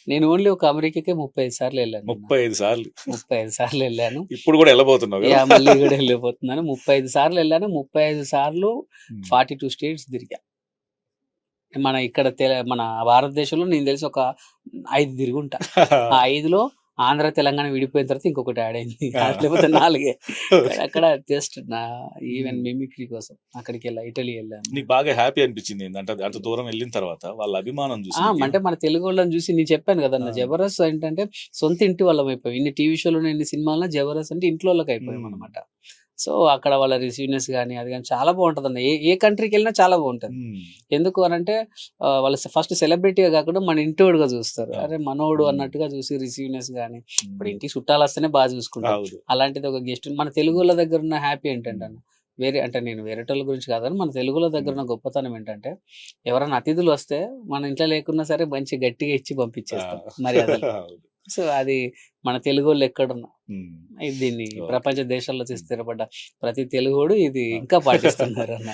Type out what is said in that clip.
నేను ఓన్లీ ఒక అమెరికాకే 35 సార్లు వెళ్ళాను. 35 సార్లు 35 సార్లు వెళ్ళాను. ఇప్పుడు కూడా వెళ్ళబోతున్నావు కదా? యా మళ్ళీ కూడా వెళ్ళిపోతున్నాను. 35 సార్లు వెళ్ళాను. 35 సార్లు 42 స్టేట్స్ తిరిగా. మన ఇక్కడ మన భారతదేశంలో నేను తెలిసి ఒక 5 తిరుగుంటా. ఆ 5లో ఆంధ్ర తెలంగాణ విడిపోయిన తర్వాత ఇంకొకటి యాడ్ అయింది. లేకపోతే 4 అక్కడ జస్ట్ నా ఈవెన్ మిమిక్రీ కోసం అక్కడికి వెళ్ళా, ఇటలీ వెళ్ళాను. నీకు బాగా హ్యాపీ అనిపించింది ఏంటంటే అంత దూరం వెళ్ళిన తర్వాత వాళ్ళ అభిమానం చూసి? అంటే మన తెలుగు వాళ్ళని చూసి నేను చెప్పాను కదా అన్న, జబర్దస్త్ ఏంటంటే సొంత ఇంటి వాళ్ళం అయిపోయాం. ఇన్ని టీవీ షోలు ఇన్ని సినిమాల్లో జబర్దస్త్ అంటే ఇంట్లో వాళ్ళకి అయిపోయాం అనమాట. సో అక్కడ వాళ్ళ రిసీవ్నెస్ కానీ అది కానీ చాలా బాగుంటుంది అన్న. ఏ కంట్రీకి వెళ్ళినా చాలా బాగుంటుంది. ఎందుకు అనంటే వాళ్ళు ఫస్ట్ సెలబ్రిటీగా కాకుండా మన ఇంటోడుగా చూస్తారు. అరే మనోడు అన్నట్టుగా చూసి రిసీవ్నెస్ కానీ, ఇప్పుడు ఇంటికి చుట్టాలు వస్తేనే బాగా చూసుకుంటారు. అలాంటిది ఒక గెస్ట్ మన తెలుగు వాళ్ళ దగ్గర ఉన్న హ్యాపీ ఏంటంటే అన్న, అంటే నేను వేరేటోళ్ళ గురించి కాదని మన తెలుగులో దగ్గర ఉన్న గొప్పతనం ఏంటంటే, ఎవరైనా అతిథులు వస్తే మన ఇంట్లో లేకున్నా సరే మంచి గట్టిగా ఇచ్చి పంపించేస్తాం మర్యాదలు. సో అది మన తెలుగోళ్ళు ఎక్కడున్నా దీన్ని ప్రపంచ దేశాల్లో స్థిరపడ్డ ప్రతి తెలుగోడు ఇది ఇంకా పాటిస్తున్నారు అన్న.